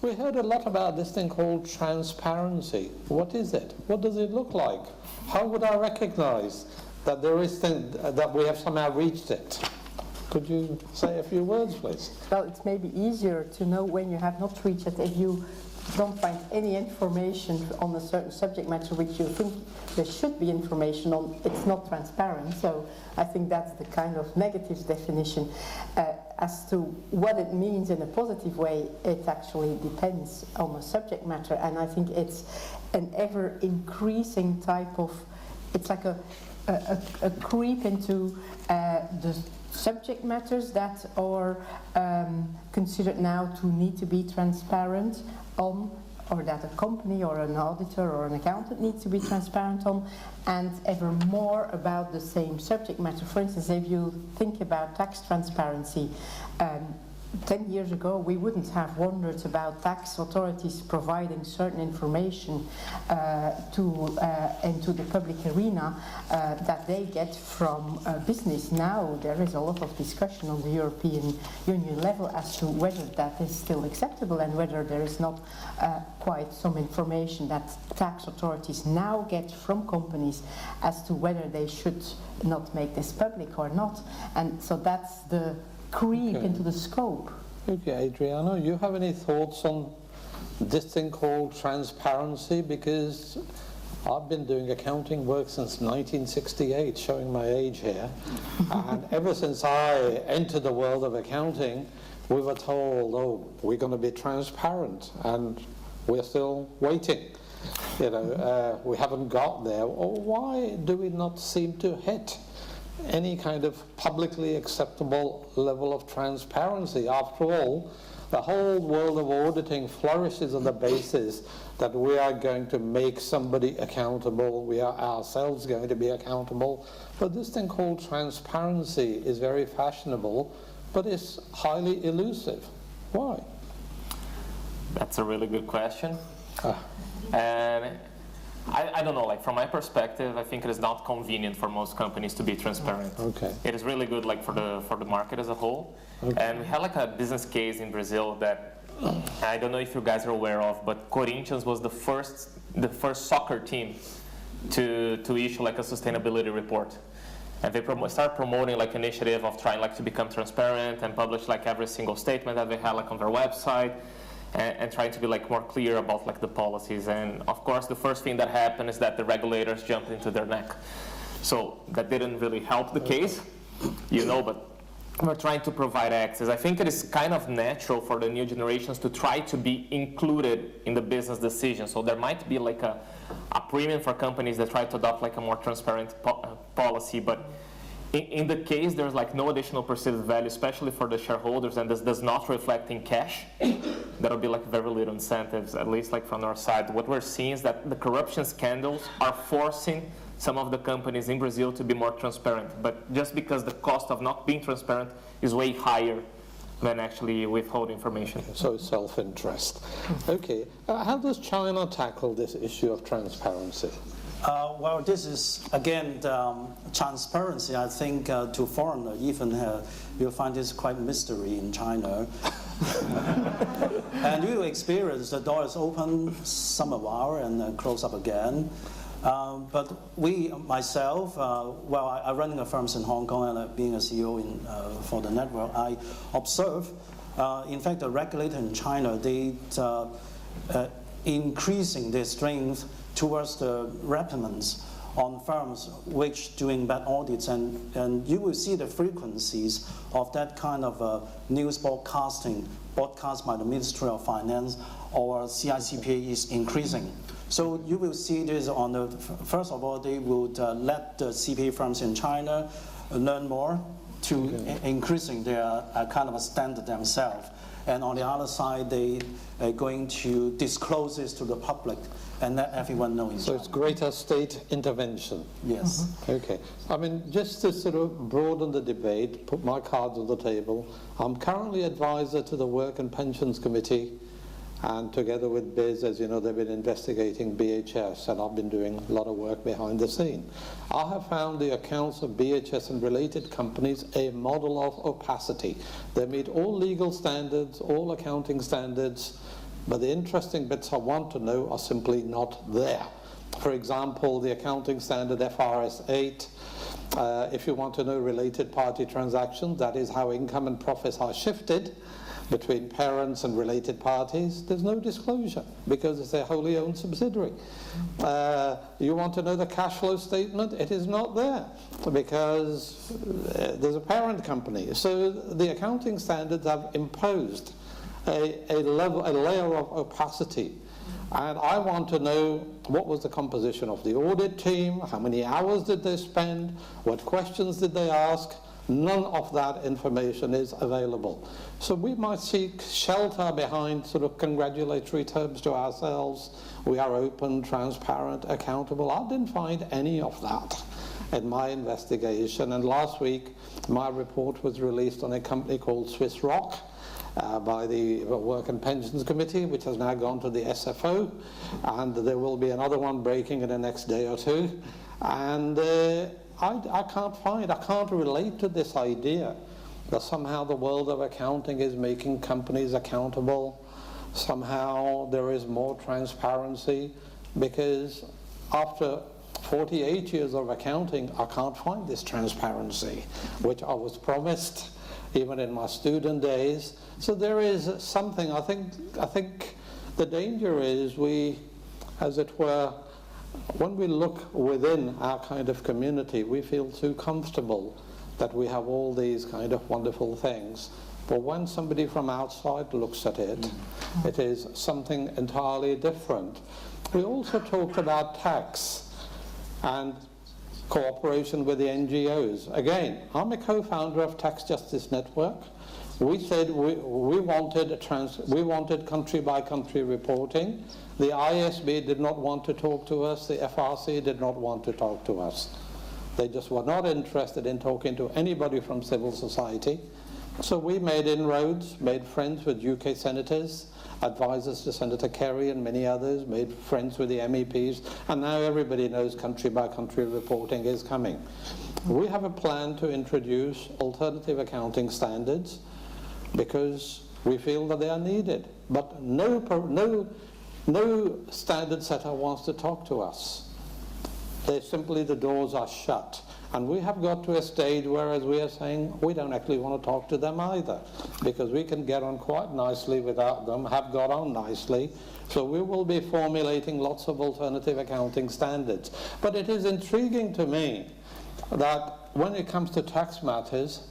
We heard a lot about this thing called transparency. What is it? What does it look like? How would I recognize that there is that we have somehow reached it? Could you say a few words, please? Well, it's maybe easier to know when you have not reached it if you don't find any information on a certain subject matter which you think there should be information on. It's not transparent. So I think that's the kind of negative definition. As to what it means in a positive way, it actually depends on the subject matter, and I think it's an ever increasing type of, it's like a creep into the subject matters that are considered now to need to be transparent on, or that a company or an auditor or an accountant needs to be transparent on, and ever more about the same subject matter. For instance, if you think about tax transparency, 10 years ago we wouldn't have wondered about tax authorities providing certain information into the public arena that they get from business. Now there is a lot of discussion on the European Union level as to whether that is still acceptable and whether there is not quite some information that tax authorities now get from companies as to whether they should not make this public or not. And so that's the creep into the scope. Okay, Adriano, you have any thoughts on this thing called transparency? Because I've been doing accounting work since 1968, showing my age here. And ever since I entered the world of accounting, we were told, oh, we're going to be transparent, and we're still waiting. You know, we haven't got there. Well, why do we not seem to hit any kind of publicly acceptable level of transparency? After all, the whole world of auditing flourishes on the basis that we are going to make somebody accountable, we are ourselves going to be accountable. But this thing called transparency is very fashionable, but it's highly elusive. Why? That's a really good question. And I don't know, like from my perspective, I think it is not convenient for most companies to be transparent. Okay. It is really good like for the market as a whole. Okay. And we had like a business case in Brazil that I don't know if you guys are aware of, but Corinthians was the first soccer team to issue like a sustainability report. And they start promoting like initiative of trying like to become transparent and publish like every single statement that they had like on their website. And trying to be like more clear about like the policies. And of course the first thing that happened is that the regulators jumped into their neck. So that didn't really help the case, you know, but we're trying to provide access. I think it is kind of natural for the new generations to try to be included in the business decision. So there might be like a premium for companies that try to adopt like a more transparent policy, but in the case, there's like no additional perceived value, especially for the shareholders, and this does not reflect in cash. That'll be like very little incentives, at least like from our side. What we're seeing is that the corruption scandals are forcing some of the companies in Brazil to be more transparent. But just because the cost of not being transparent is way higher than actually withhold information. So it's self-interest. Okay, how does China tackle this issue of transparency? Well, this is, again, transparency. I think to foreigners, even you'll find this quite mystery in China. And you experience the door is open some hour and close up again. But myself, I running a firm in Hong Kong and being a CEO for the network, I observe, in fact, the regulator in China, they increasing their strength towards the reprimands on firms which doing bad audits, and you will see the frequencies of that kind of news broadcast by the Ministry of Finance or CICPA is increasing. So you will see this on the, first of all, they would let the CPA firms in China learn more to increasing their kind of a standard themselves. And on the other side, they are going to disclose this to the public and let everyone know. So it's greater state intervention. Yes. Okay. I mean, just to sort of broaden the debate, put my cards on the table, I'm currently advisor to the Work and Pensions Committee, and together with BIS, as you know, they've been investigating BHS, and I've been doing a lot of work behind the scene. I have found the accounts of BHS and related companies a model of opacity. They meet all legal standards, all accounting standards, but the interesting bits I want to know are simply not there. For example, the accounting standard FRS 8, if you want to know related party transactions, that is how income and profits are shifted between parents and related parties, there's no disclosure because it's a wholly owned subsidiary. You want to know the cash flow statement, it is not there because there's a parent company. So the accounting standards have imposed a layer of opacity. And I want to know what was the composition of the audit team, how many hours did they spend, what questions did they ask. None of that information is available. So we might seek shelter behind sort of congratulatory terms to ourselves. We are open, transparent, accountable. I didn't find any of that in my investigation. And last week, my report was released on a company called Swiss Rock by the Work and Pensions Committee, which has now gone to the SFO. And there will be another one breaking in the next day or two. And I can't relate to this idea that somehow the world of accounting is making companies accountable. Somehow there is more transparency, because after 48 years of accounting, I can't find this transparency, which I was promised even in my student days. So there is something, I think the danger is we, as it were, when we look within our kind of community, we feel too comfortable that we have all these kind of wonderful things. But when somebody from outside looks at it, it is something entirely different. We also talked about tax and cooperation with the NGOs. Again, I'm a co-founder of Tax Justice Network. We said we wanted country-by-country reporting. The IASB did not want to talk to us. The FRC did not want to talk to us. They just were not interested in talking to anybody from civil society. So we made inroads, made friends with UK senators, advisors to Senator Kerry and many others, made friends with the MEPs, and now everybody knows country-by-country reporting is coming. We have a plan to introduce alternative accounting standards because we feel that they are needed. But no standard setter wants to talk to us. The doors are shut. And we have got to a stage where, as we are saying, we don't actually want to talk to them either, because we can get on quite nicely without them, have got on nicely. So we will be formulating lots of alternative accounting standards. But it is intriguing to me that when it comes to tax matters,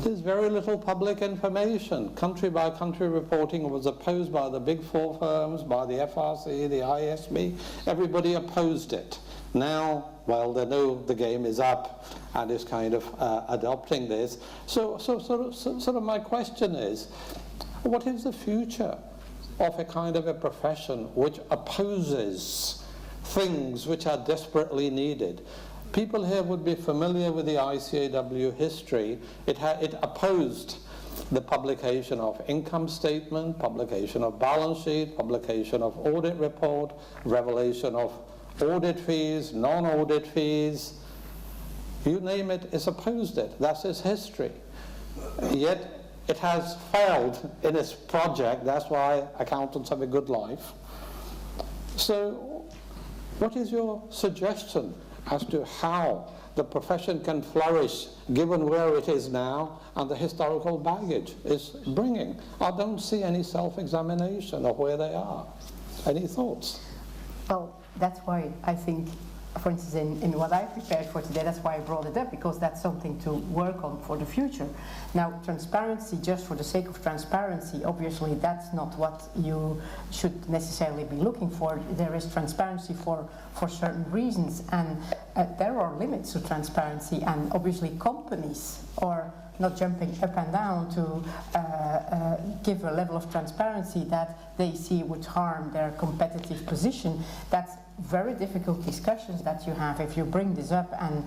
there's very little public information. Country-by-country reporting was opposed by the big four firms, by the FRC, the IASB. Everybody opposed it. Now, well, they know the game is up and is kind of adopting this. So my question is, what is the future of a kind of a profession which opposes things which are desperately needed? People here would be familiar with the ICAW history. It opposed the publication of income statement, publication of balance sheet, publication of audit report, revelation of audit fees, non-audit fees. You name it, it's opposed it. That's its history. Yet it has failed in its project. That's why accountants have a good life. So what is your suggestion as to how the profession can flourish given where it is now and the historical baggage it's bringing? I don't see any self-examination of where they are. Any thoughts? Well, that's why I think, for instance, in what I prepared for today, that's why I brought it up, because that's something to work on for the future. Now, transparency, just for the sake of transparency, obviously that's not what you should necessarily be looking for. There is transparency for certain reasons, and there are limits to transparency, and obviously companies are not jumping up and down to give a level of transparency that they see would harm their competitive position. That's very difficult discussions that you have if you bring this up, and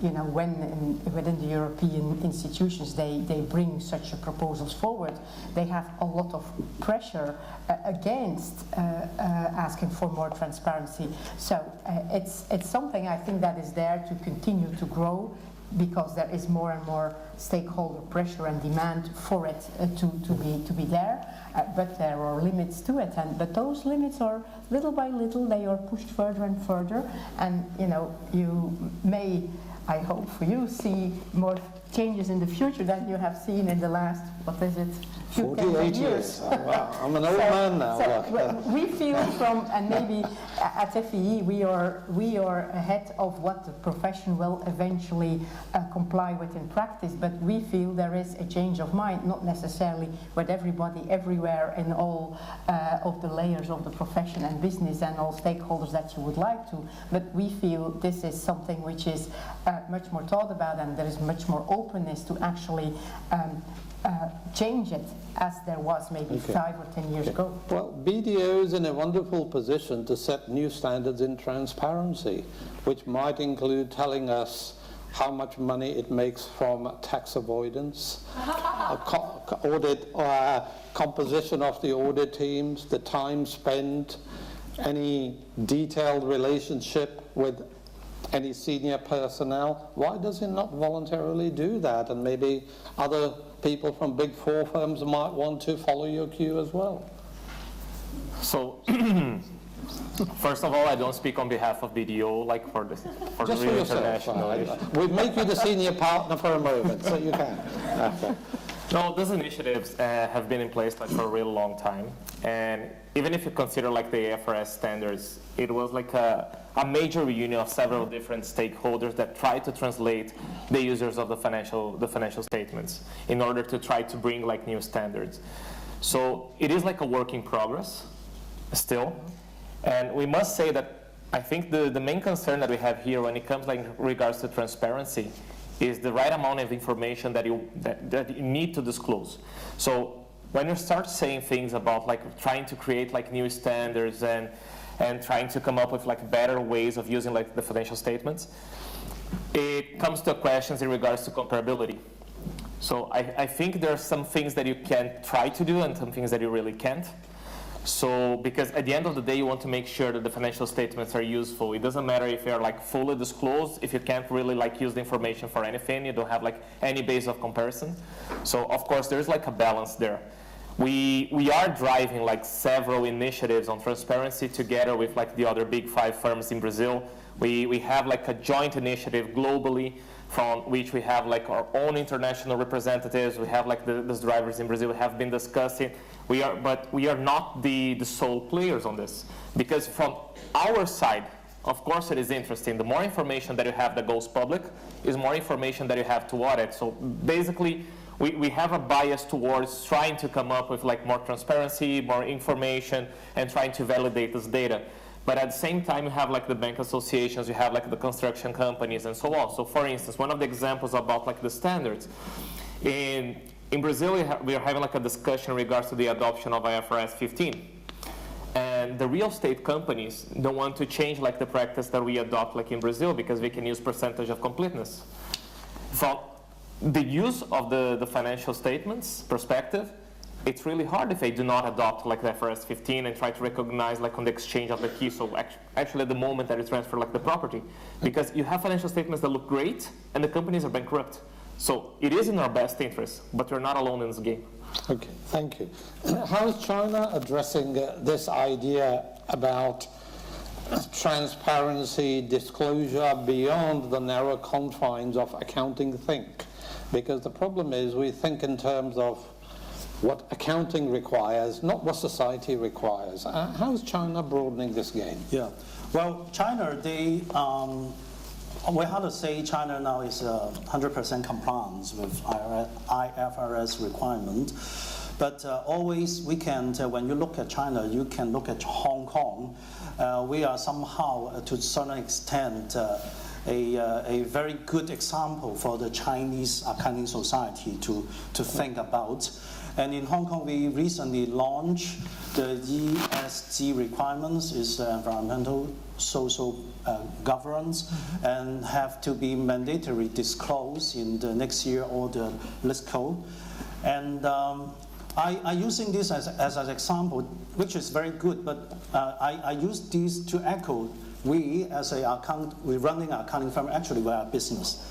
you know, when within the European institutions they bring such proposals forward, they have a lot of pressure against asking for more transparency. So it's something I think that is there to continue to grow because there is more and more stakeholder pressure and demand for it to be there. But there are limits to it, but those limits are little by little, they are pushed further and further, and you may, I hope for you, see more changes in the future than you have seen in the last, 48 years. Oh, wow. I'm an old man now. So we feel from, and maybe at FEE we are ahead of what the profession will eventually comply with in practice, but we feel there is a change of mind, not necessarily with everybody everywhere in all of the layers of the profession and business and all stakeholders that you would like to, but we feel this is something which is much more thought about, and there is much more openness to actually change it as there was maybe 5 or 10 years ago. Well, BDO is in a wonderful position to set new standards in transparency, which might include telling us how much money it makes from tax avoidance, audit, composition of the audit teams, the time spent, any detailed relationship with any senior personnel. Why does it not voluntarily do that? And maybe other people from Big Four firms might want to follow your cue as well. So, first of all, I don't speak on behalf of BDO, like for the Reanda International. We make you the senior partner for a moment, so you can. Okay. No, those initiatives have been in place like for a really long time, and even if you consider like the IFRS standards, it was like a major reunion of several different stakeholders that tried to translate the users of the financial statements in order to try to bring like new standards. So it is like a work in progress still, and we must say that I think the main concern that we have here when it comes like regards to transparency is the right amount of information that you need to disclose. So when you start saying things about like trying to create like new standards and trying to come up with like better ways of using like the financial statements, it comes to questions in regards to comparability. So I think there are some things that you can try to do and some things that you really can't. So, because at the end of the day, you want to make sure that the financial statements are useful. It doesn't matter if they're like fully disclosed, if you can't really like use the information for anything, you don't have like any base of comparison. So, of course, there's like a balance there. We are driving like several initiatives on transparency together with like the other big 5 firms in Brazil. We have like a joint initiative globally from which we have like our own international representatives. We have like those drivers in Brazil. We have been discussing. But we are not the sole players on this, because from our side, of course, it is interesting. The more information that you have that goes public is more information that you have to audit. So basically, we have a bias towards trying to come up with like more transparency, more information, and trying to validate this data. But at the same time, you have like the bank associations, you have like the construction companies, and so on. So for instance, one of the examples about like the standards, in Brazil, we are having like a discussion in regards to the adoption of IFRS 15. And the real estate companies don't want to change like the practice that we adopt like in Brazil, because we can use percentage of completeness. From the use of the financial statements perspective, it's really hard if they do not adopt like the IFRS 15 and try to recognize like on the exchange of the key. So actually at the moment that you transfer like the property, because you have financial statements that look great and the companies are bankrupt. So it is in our best interest, but we're not alone in this game. Okay, thank you. How is China addressing this idea about transparency, disclosure beyond the narrow confines of accounting think? Because the problem is we think in terms of what accounting requires, not what society requires. How is China broadening this game? Yeah, well, China, we have to say China now is 100% compliance with IFRS requirement. But always we can, when you look at China, you can look at Hong Kong. We are somehow, to a certain extent, a very good example for the Chinese accounting society to think about. And in Hong Kong, we recently launched the ESG requirements, is environmental, social governance, and have to be mandatory disclosed in the next year or the list code. And I'm using this as an example, which is very good, but I use this to echo we as we're running an accounting firm, actually we're a business.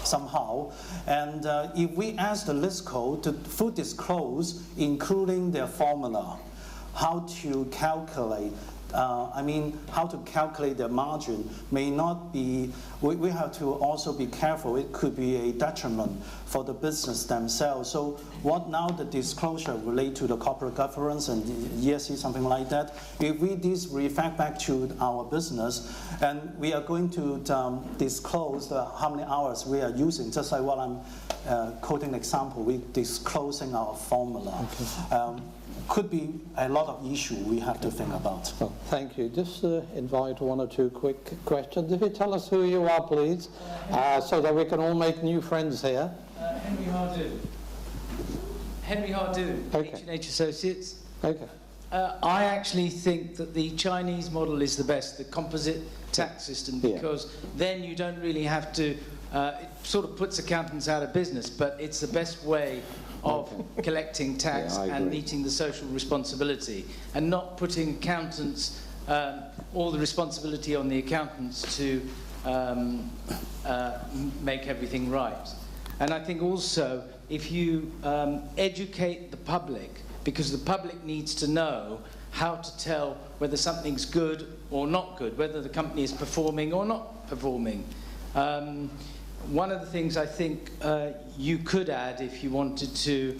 somehow. And if we ask the LISCO to full disclose, including their formula, how to calculate how to calculate the margin may not be, we have to also be careful. It could be a detriment for the business themselves. So what now the disclosure relate to the corporate governance and the ESG, something like that. If we reflect back to our business, and we are going to disclose how many hours we are using, just like what I'm quoting an example, we disclosing our formula. Okay. Could be a lot of issue we have to think about. Well, thank you. Just invite one or two quick questions. If you tell us who you are, please, so that we can all make new friends here. Henry Hardu, Okay. H&H Associates. Okay. I actually think that the Chinese model is the best, the composite tax system, because then you don't really have to, it sort of puts accountants out of business, but it's the best way of collecting tax and meeting the social responsibility, and not putting accountants, all the responsibility on the accountants to make everything right. And I think also if you educate the public, because the public needs to know how to tell whether something's good or not good, whether the company is performing or not performing. One of the things I think you could add, if you wanted to,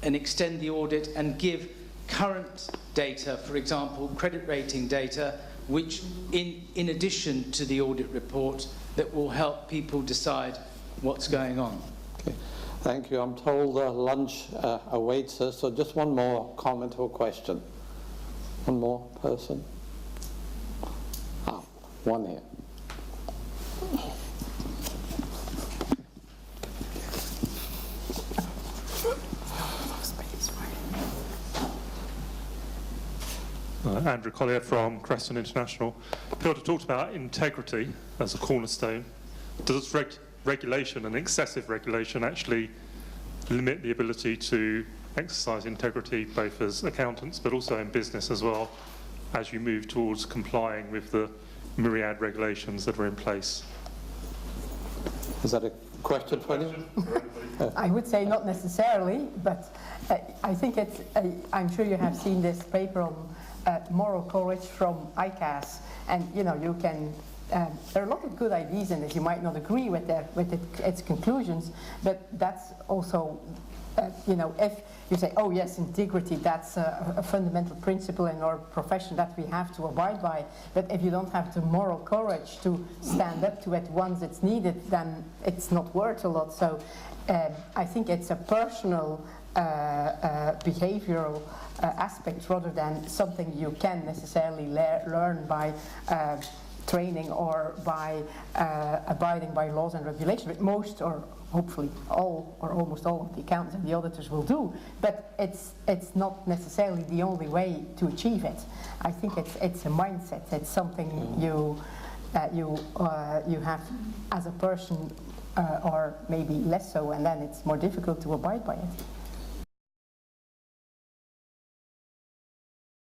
and extend the audit and give current data, for example, credit rating data, which in addition to the audit report, that will help people decide what's going on. Okay. Thank you. I'm told lunch awaits us, so just one more comment or question. One more person. One here. Andrew Collier from Reanda International. Hilde talked about integrity as a cornerstone. Does regulation and excessive regulation actually limit the ability to exercise integrity, both as accountants but also in business as well, as you move towards complying with the myriad regulations that are in place? Is that a question for you? I would say not necessarily, but I think it's, I'm sure you have seen this paper on moral courage from ICAS, and you can, there are a lot of good ideas in it. You might not agree with its conclusions, but that's also, if you say, oh yes, integrity, that's a fundamental principle in our profession that we have to abide by, but if you don't have the moral courage to stand up to it once it's needed, then it's not worth a lot. So I think it's a personal behavioral aspect rather than something you can necessarily learn by training or by abiding by laws and regulations, but most, or hopefully all or almost all of the accountants and the auditors will do, but it's not necessarily the only way to achieve it. I think it's a mindset. It's something you have as a person, or maybe less so, and then it's more difficult to abide by it.